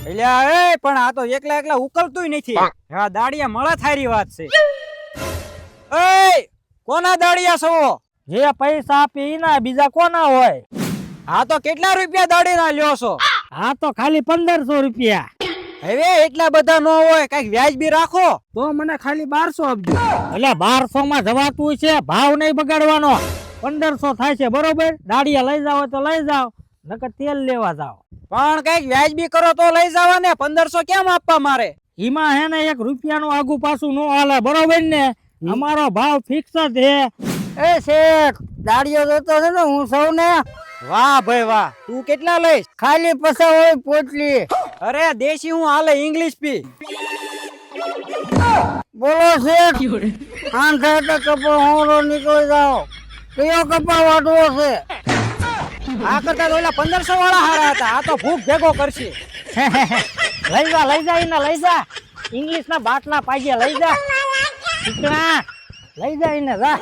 એટલે એ પણ આ તો એકલા એકલા ઉકલતુંય નથી. આ દાડિયા મળે થારી વાત છે. એ કોના દાડિયા છો? જે પૈસા આપે ઈના, બીજા કોના હોય? આ તો કેટલા રૂપિયા દાડીના લ્યો છો? આ તો ખાલી 1500 રૂપિયા. હવે એટલા બધા નો હોય, કઈક વ્યાજબી રાખો. તો મને ખાલી 1200 આપજો. એટલે 1200 માં જવાતું છે, ભાવ નહીં બગાડવાનો. 1500 થાય છે, બરોબર? દાડિયા લઈ જાવ તો લઈ જાવ, નકર તેલ લેવા જાવ. પણ કઈક વ્યાજબી કરો તો લઈ જવા ને. 1500 કેમ આપવા મારે? ઈમાં હે ને 1 રૂપિયાનું આગુ પાછું નો હાલે, બરોબર ને? અમારો ભાવ ફિક્સ જ છે. એ શેઠ, દાડિયો જોતો છે ને હું સૌ ને. વાહ ભાઈ વાહ, તું કેટલા લઈશ? ખાલી 50 હોય પોટલી. અરે દેશી હું હાલે, ઇંગ્લિશ પી. બોલો શેઠ, આમ થાય તો કપો હોરો નીકળી જાઓ. કયો કપા વાટવો છે? આ કરતા તો ઓલા 1500 વાળા હારા હતા. આ તો ભૂખ ભેગો કરશે. લઈ જા એને, લઈ જા. ઇંગ્લિશ ના બાટલા પાજે લઈ જા. લઈ જા એને, જા.